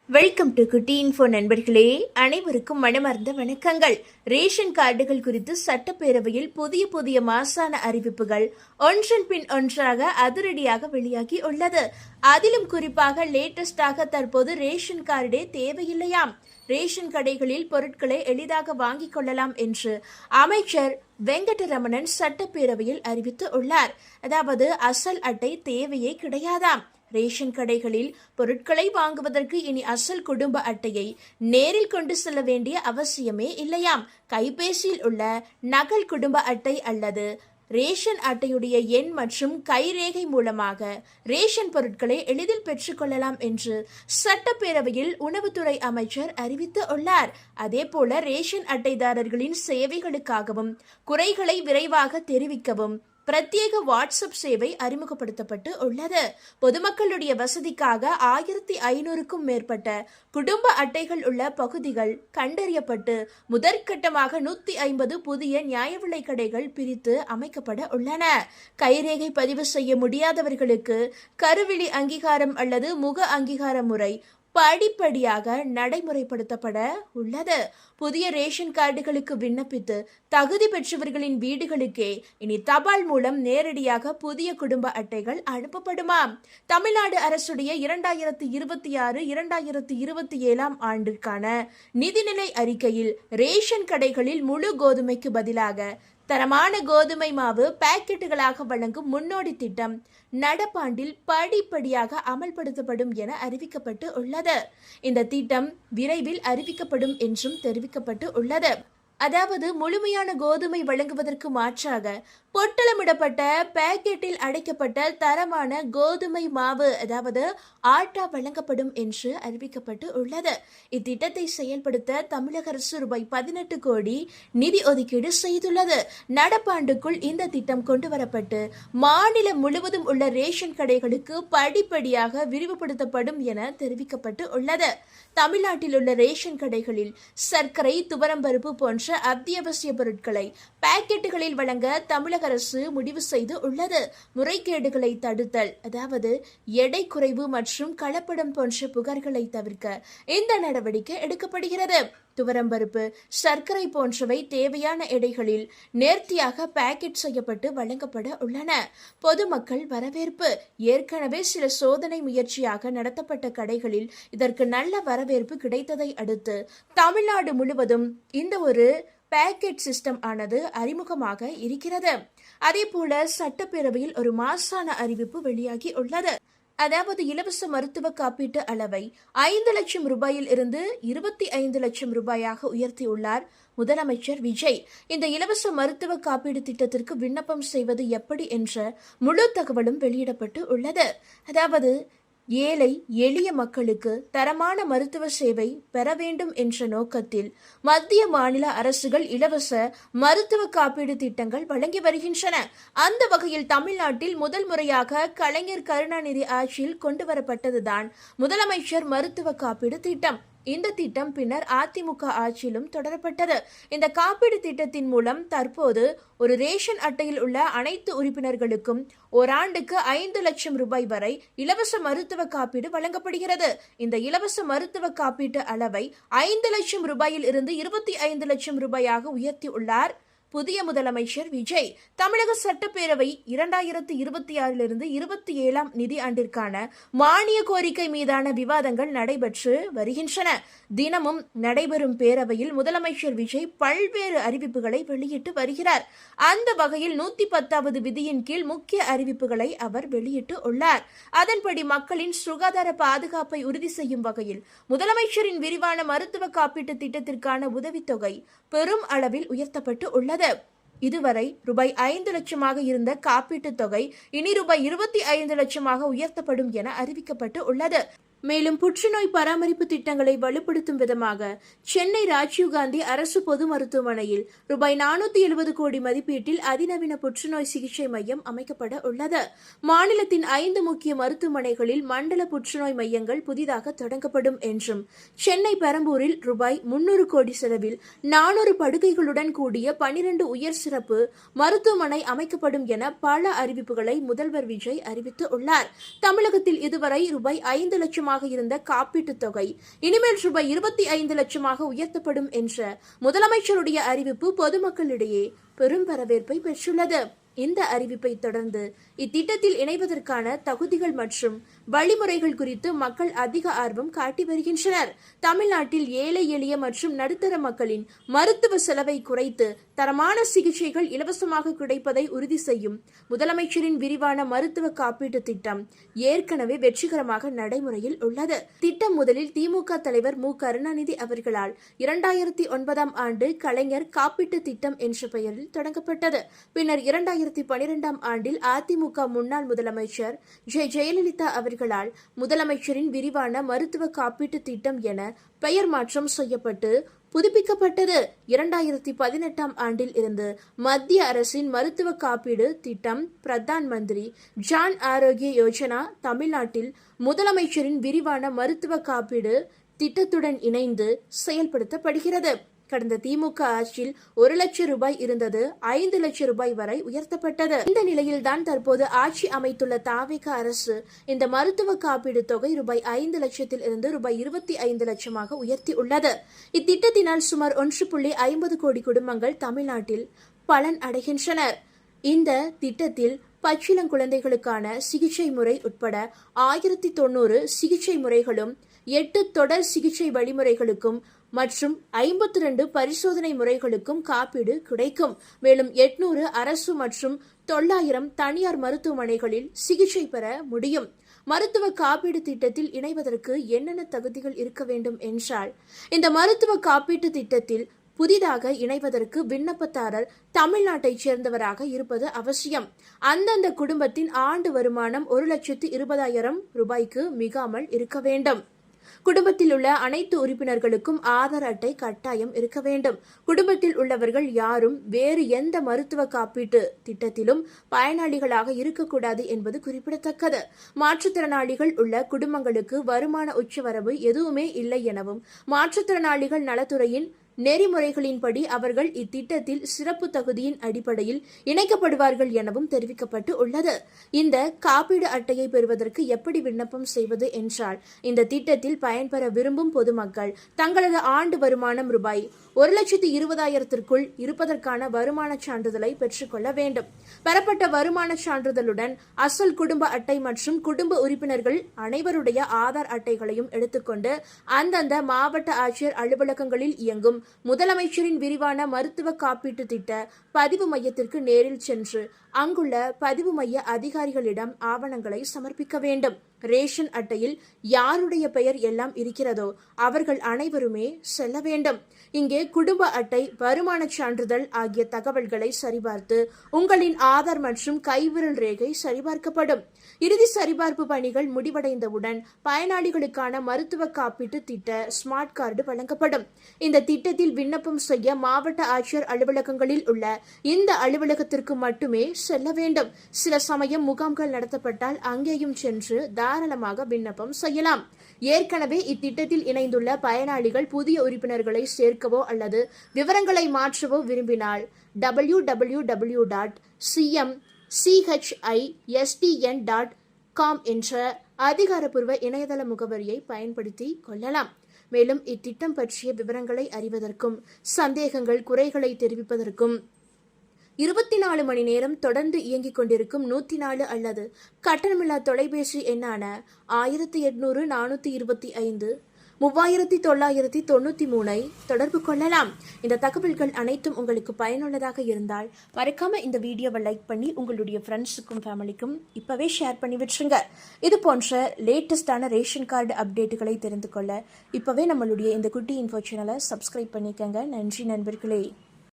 Welcome to குட்டி info நண்பர்களே, அனைவருக்கும் மனமார்ந்த வணக்கங்கள். ரேஷன் கார்டுகள் குறித்து சட்டப்பேரவையில் புதிய மாசான அறிவிப்புகள் ஒன்றன் பின் ஒன்றாக அதிரடியாக வெளியாகி உள்ளது. அதிலும் குறிப்பாக லேட்டஸ்டாக தற்போது ரேஷன் கார்டே தேவையில்லையாம், ரேஷன் கடைகளில் பொருட்களை எளிதாக வாங்கிக் கொள்ளலாம் என்று அமைச்சர் வெங்கடரமணன் சட்டப்பேரவையில் அறிவித்து உள்ளார். அதாவது அசல் அட்டை தேவையே கிடையாதாம். ரேஷன் கடைகளில் பொருட்களை வாங்குவதற்கு இனி அசல் குடும்ப அட்டையை நேரில் கொண்டு செல்ல வேண்டிய அவசியமே இல்லையாம். கைபேசியில் உள்ள நகல் குடும்ப அட்டை அல்லது ரேஷன் அட்டையுடைய எண் மற்றும் கைரேகை மூலமாக ரேஷன் பொருட்களை எளிதில் பெற்றுக்கொள்ளலாம் என்று சட்டப்பேரவையில் உணவுத்துறை அமைச்சர் அறிவித்து உள்ளார். அதேபோல ரேஷன் அட்டைதாரர்களின் சேவைகளுக்காகவும் குறைகளை விரைவாக தெரிவிக்கவும் பிரத்யேக வாட்ஸ்அப் சேவை அறிமுகப்படுத்தப்பட்டு உள்ளது. பொதுமக்களுடைய வசதிக்காக 1500க்கும் மேற்பட்ட குடும்ப அட்டைகள் உள்ள பகுதிகள் கண்டறியப்பட்டு முதற்கட்டமாக 150 புதிய நியாய விலை கடைகள் பிரித்து அமைக்கப்பட உள்ளன. கைரேகை பதிவு செய்ய முடியாதவர்களுக்கு கருவிழி அங்கீகாரம் அல்லது முக அங்கீகார முறை படிப்படியாக நடைமுறைப்படுத்தப்பட உள்ளது. புதிய ரேஷன் கார்டுகளுக்கு விண்ணப்பித்து தகுதி பெற்றவர்களின் வீடுகளுக்கே இனி தபால் மூலம் நேரடியாக புதிய குடும்ப அட்டைகள் அனுப்பப்படுமாம். தமிழ்நாடு அரசுடைய 2026-2027 ஆண்டிற்கான நிதிநிலை அறிக்கையில் ரேஷன் கடைகளில் முழு கோதுமைக்கு பதிலாக தரமான கோதுமை மாவு பாக்கெட்டுகளாக வழங்கும் முன்னோடி திட்டம் நடப்பாண்டில் படிப்படியாக அமல்படுத்தப்படும் என அறிவிக்கப்பட்டு உள்ளது. இந்த திட்டம் விரைவில் அறிவிக்கப்படும் என்றும் தெரிவிக்கப்பட்டு உள்ளது. அதாவது முழுமையான கோதுமை வழங்குவதற்கு மாற்றாக பொட்டலமிடப்பட்ட பாக்கெட்டில் அடைக்கப்பட்ட தரமான கோதுமை மாவு அதாவது ஆட்டா வழங்கப்படும் என்று அறிவிக்கப்பட்டு உள்ளது. இத்திட்டத்தை செயல்படுத்த தமிழக அரசு ரூபாய் 18 கோடி நிதி ஒதுக்கீடு செய்துள்ளது. நடப்பாண்டுக்குள் இந்த திட்டம் கொண்டு வரப்பட்டு மாநிலம் முழுவதும் உள்ள ரேஷன் கடைகளுக்கு படிப்படியாக விரிவுபடுத்தப்படும் என தெரிவிக்கப்பட்டு உள்ளது. தமிழ்நாட்டில் உள்ள ரேஷன் கடைகளில் சர்க்கரை, துவரம்பருப்பு போன்ற அத்தியாவசிய பொருட்களை பாக்கெட்டுகளில் வழங்க தமிழக அரசு முடிவு செய்து உள்ளது. முறைகேடுகளை தடுத்தல், அதாவது எடை குறைவு மற்றும் கலப்படம் போன்ற புகார்களை தவிர்க்க இந்த நடவடிக்கை எடுக்கப்படுகிறது. துவரம்பருப்பு, சர்க்கரை போன்றவை தேவையான எடைகளில் நேர்த்தியாக பாக்கெட் செய்யப்பட்டு வழங்கப்பட உள்ளன. பொதுமக்கள் வரவேற்பு. ஏற்கனவே சில சோதனை முயற்சியாக நடத்தப்பட்ட கடைகளில் இதற்கு நல்ல வரவேற்பு கிடைத்ததை அடுத்து தமிழ்நாடு முழுவதும் இந்த ஒரு பேக்கெட் சிஸ்டம் ஆனது அறிமுகமாக இருக்கிறது. அதே போல சட்டப்பேரவையில் ஒரு மாசான அறிவிப்பு வெளியாகி உள்ளது. அதாவது இலவச மருத்துவ காப்பீட்டு அளவை 5 லட்சம் ரூபாயில் இருந்து 25 லட்சம் ரூபாயாக உயர்த்தியுள்ளார் முதலமைச்சர் விஜய். இந்த இலவச மருத்துவ காப்பீடு திட்டத்திற்கு விண்ணப்பம் செய்வது எப்படி என்ற முழு தகவலும் வெளியிடப்பட்டு உள்ளது. அதாவது ஏழை எளிய மக்களுக்கு தரமான மருத்துவ சேவை பெற வேண்டும் என்ற நோக்கத்தில் மத்திய மாநில அரசுகள் இலவச மருத்துவ காப்பீடு திட்டங்கள் வழங்கி வருகின்றன. அந்த வகையில் தமிழ்நாட்டில் முதல் முறையாக கலைஞர் கருணாநிதி ஆட்சியில் கொண்டு வரப்பட்டதுதான் முதலமைச்சர் மருத்துவ காப்பீடு திட்டம். இந்த திட்டம் பின்னர் அதிமுக ஆட்சியிலும் தொடரப்பட்டது. இந்த காப்பீடு திட்டத்தின் மூலம் தற்போது ஒரு ரேஷன் அட்டையில் உள்ள அனைத்து உறுப்பினர்களுக்கும் ஓராண்டுக்கு 5 லட்சம் ரூபாய் வரை இலவச மருத்துவ காப்பீடு வழங்கப்படுகிறது. இந்த இலவச மருத்துவ காப்பீட்டு அளவை 5 லட்சம் ரூபாயில் இருந்து 25 லட்சம் ரூபாயாக உயர்த்தியுள்ளார் புதிய முதலமைச்சர் விஜய். தமிழக சட்டப்பேரவை 2026 27 நிதி ஆண்டிற்கான மானிய கோரிக்கை மீதான விவாதங்கள் நடைபெற்று வருகின்றன. தினமும் நடைபெறும் பேரவையில் முதலமைச்சர் விஜய் பல்வேறு அறிவிப்புகளை வெளியிட்டு வருகிறார். அந்த வகையில் 110வது விதியின் கீழ் முக்கிய அறிவிப்புகளை அவர் வெளியிட்டு உள்ளார். அதன்படி மக்களின் சுகாதார பாதுகாப்பை உறுதி செய்யும் வகையில் முதலமைச்சரின் விரிவான மருத்துவ காப்பீட்டு திட்டத்திற்கான உதவித்தொகை பெரும் அளவில் உயர்த்தப்பட்டு உள்ளது. இதுவரை ரூபாய் 5 லட்சமாக இருந்த காப்பீட்டுத் தொகை இனி ரூபாய் 25 லட்சமாக உயர்த்தப்படும் என அறிவிக்கப்பட்டு உள்ளது. மேலும் புற்றுநோய் பராமரிப்பு திட்டங்களை வலுப்படுத்தும் விதமாக சென்னை ராஜீவ்காந்தி அரசு பொது மருத்துவமனையில் ரூபாய் 470 கோடி மதிப்பீட்டில் அதிநவீன புற்றுநோய் சிகிச்சை மையம் அமைக்கப்பட உள்ளது. மாநிலத்தின் 5 முக்கிய மருத்துவமனைகளில் மண்டல புற்றுநோய் மையங்கள் புதிதாக தொடங்கப்படும் என்றும் சென்னை பெரம்பூரில் ரூபாய் 300 கோடி செலவில் 400 படுக்கைகளுடன் கூடிய 12 உயர் சிறப்பு மருத்துவமனை அமைக்கப்படும் என பல அறிவிப்புகளை முதல்வர் விஜய் அறிவித்து உள்ளார். தமிழகத்தில் இதுவரை ரூபாய் 5 லட்சம் லட்சமாக இருந்த காப்பீட்டுத் தொகை இனிமேல் ரூபாய் 25 லட்சமாக உயர்த்தப்படும் என்ற முதலமைச்சருடைய அறிவிப்பு பொதுமக்களிடையே பெரும் வரவேற்பை பெற்றுள்ளது. இந்த அறிவிப்பை தொடர்ந்து இத்திட்டத்தில் இணைவதற்கான தகுதிகள் மற்றும் வழிமுறைகள் குறித்து மக்கள் அதிக ஆர்வம் காட்டி வருகின்றனர். தமிழ்நாட்டில் ஏழை எளிய மற்றும் நடுத்தர மக்களின் மருத்துவ செலவை குறைத்து தரமான சிகிச்சைகள் இலவசமாக கிடைப்பதை உறுதி செய்யும் முதலமைச்சரின் விரிவான மருத்துவ காப்பீட்டு திட்டம் ஏற்கனவே வெற்றிகரமாக நடைமுறையில் உள்ளது. திட்டம் முதலில் திமுக தலைவர் மு. கருணாநிதி அவர்களால் 2009ஆம் ஆண்டு கலைஞர் காப்பீட்டு திட்டம் என்ற பெயரில் தொடங்கப்பட்டது. பின்னர் 2012ஆம் ஆண்டில் அதிமுக முன்னாள் முதலமைச்சர் ஜெயலலிதா அவர்களால் முதலமைச்சரின் விரிவான மருத்துவ காப்பீட்டு திட்டம் என பெயர் மாற்றம் செய்யப்பட்டு புதுப்பிக்கப்பட்டது. 2018ஆம் ஆண்டில் இருந்து மத்திய அரசின் மருத்துவ காப்பீடு திட்டம் பிரதான் மந்திரி ஜான் ஆரோக்கிய யோஜனா தமிழ்நாட்டில் முதலமைச்சரின் விரிவான மருத்துவ காப்பீடு திட்டத்துடன் இணைந்து செயல்படுத்தப்படுகிறது. கடந்த திமுக ஆட்சியில் 1 லட்சம் ரூபாய் இருந்தது 5 லட்சம் ரூபாய் வரை உயர்த்தப்பட்டது. இந்த நிலையில்தான் தற்போது ஆட்சி அமைத்துள்ள தாவேக அரசு இந்த மருத்துவ காப்பீடு தொகை ரூபாய் 5 லட்சத்தில் இருந்து ரூபாய் 25 லட்சமாக உயர்த்தி உள்ளது. இத்திட்டத்தினால் சுமார் 1.50 கோடி குடும்பங்கள் தமிழ்நாட்டில் பலன் அடைகின்றனர். இந்த திட்டத்தில் பச்சிளங்குழந்தைகளுக்கான சிகிச்சை முறை உட்பட 1090 சிகிச்சை முறைகளும் 8 தொடர் சிகிச்சை வழிமுறைகளுக்கும் மற்றும் 52 பரிசோதனை முறைகளுக்கும் காப்பீடு கிடைக்கும். மேலும் 800 அரசு மற்றும் 900 தனியார் மருத்துவமனைகளில் சிகிச்சை பெற முடியும். மருத்துவ காப்பீடு திட்டத்தில் இணைவதற்கு என்னென்ன தகுதிகள் இருக்க வேண்டும் என்றால், இந்த மருத்துவ காப்பீட்டு திட்டத்தில் புதிதாக இணைவதற்கு விண்ணப்பதாரர் தமிழ்நாட்டைச் சேர்ந்தவராக இருப்பது அவசியம். அந்தந்த குடும்பத்தின் ஆண்டு வருமானம் 1,20,000 ரூபாய்க்கு மிகாமல் இருக்க வேண்டும். குடும்பத்தில் உள்ள அனைத்து உறுப்பினர்களுக்கும் ஆதார் அட்டை கட்டாயம் இருக்க வேண்டும். குடும்பத்தில் உள்ளவர்கள் யாரும் வேறு எந்த மருத்துவ காப்பீட்டு திட்டத்திலும் பயனாளிகளாக இருக்கக்கூடாது என்பது குறிப்பிடத்தக்கது. மாற்றுத்திறனாளிகள் உள்ள குடும்பங்களுக்கு வருமான உச்சவரம்பு எதுவுமே இல்லை எனவும் மாற்றுத்திறனாளிகள் நலத்துறையின் நெறிமுறைகளின்படி அவர்கள் இத்திட்டத்தில் சிறப்பு தகுதியின் அடிப்படையில் இணைக்கப்படுவார்கள் எனவும் தெரிவிக்கப்பட்டு உள்ளது. இந்த காப்பீடு அட்டையை பெறுவதற்கு எப்படி விண்ணப்பம் செய்வது என்றால், இந்த திட்டத்தில் பயன்பெற விரும்பும் பொதுமக்கள் தங்களது ஆண்டு வருமானம் ரூபாய் 1,20,000 இருப்பதற்கான வருமான சான்றிதழை பெற்றுக்கொள்ள வேண்டும். பெறப்பட்ட வருமான சான்றிதழுடன் அசல் குடும்ப அட்டை மற்றும் குடும்ப உறுப்பினர்கள் அனைவருடைய ஆதார் அட்டைகளையும் எடுத்துக்கொண்டு அந்தந்த மாவட்ட ஆட்சியர் அலுவலகங்களில் இயங்கும் முதலமைச்சரின் விரிவான மருத்துவ காப்பீட்டு திட்ட பதிவு மையத்திற்கு நேரில் சென்று அங்குள்ள பதிவு மைய அதிகாரிகளிடம் ஆவணங்களை சமர்ப்பிக்க வேண்டும். ரேஷன் அட்டையில் யாருடைய பெயர் எல்லாம் இருக்கிறதோ அவர்கள் அனைவருமே செல்ல வேண்டும். இங்கே குடும்ப அட்டை, வருமான சான்றிதழ் ஆகிய தகவல்களை சரிபார்த்து உங்களின் ஆதார் மற்றும் கைவிரல் ரேகை சரிபார்க்கப்படும். இறுதி சரிபார்ப்பு பணிகள் முடிவடைந்தவுடன் பயனாளிகளுக்கான மருத்துவ காப்பீட்டு திட்ட ஸ்மார்ட் கார்டு வழங்கப்படும். இந்த திட்டத்தில் விண்ணப்பம் செய்ய மாவட்ட ஆட்சியர் அலுவலகங்களில் உள்ள இந்த அலுவலகத்திற்கு மட்டுமே செல்ல வேண்டும். சில சமயம் முகாம்கள் நடத்தப்பட்டால் அங்கேயும் சென்று தாராளமாக விண்ணப்பம் செய்யலாம். ஏற்கனவே இத்திட்டத்தில் இணைந்துள்ள பயனாளிகள் புதிய உறுப்பினர்களை சேர்க்கவோ அல்லது விவரங்களை மாற்றவோ விரும்பினால் www.cmchistn.com என்ற அதிகாரப்பூர்வ இணையதள முகவரியை பயன்படுத்தி கொள்ளலாம். மேலும் இத்திட்டம் பற்றிய விவரங்களை அறிவதற்கும் சந்தேகங்கள், குறைகளை தெரிவிப்பதற்கும் 24 மணி நேரம் தொடர்ந்து இயங்கிக் கொண்டிருக்கும் 104 அல்லது கட்டணமில்லா தொலைபேசி எண்ணான 1800 425 3993 தொடர்பு கொள்ளலாம். இந்த தகவல்கள் அனைத்தும் உங்களுக்கு பயனுள்ளதாக இருந்தால் மறக்காம இந்த வீடியோவை லைக் பண்ணி உங்களுடைய ஃப்ரெண்ட்ஸுக்கும் ஃபேமிலிக்கும் இப்பவே ஷேர் பண்ணி விட்டுருங்க. இது போன்ற லேட்டஸ்டான ரேஷன் கார்டு அப்டேட்டுகளை தெரிந்து கொள்ள இப்பவே நம்மளுடைய இந்த குட்டி இன்ஃபோ சேனலை சப்ஸ்கிரைப் பண்ணிக்கங்க. நன்றி நண்பர்களே.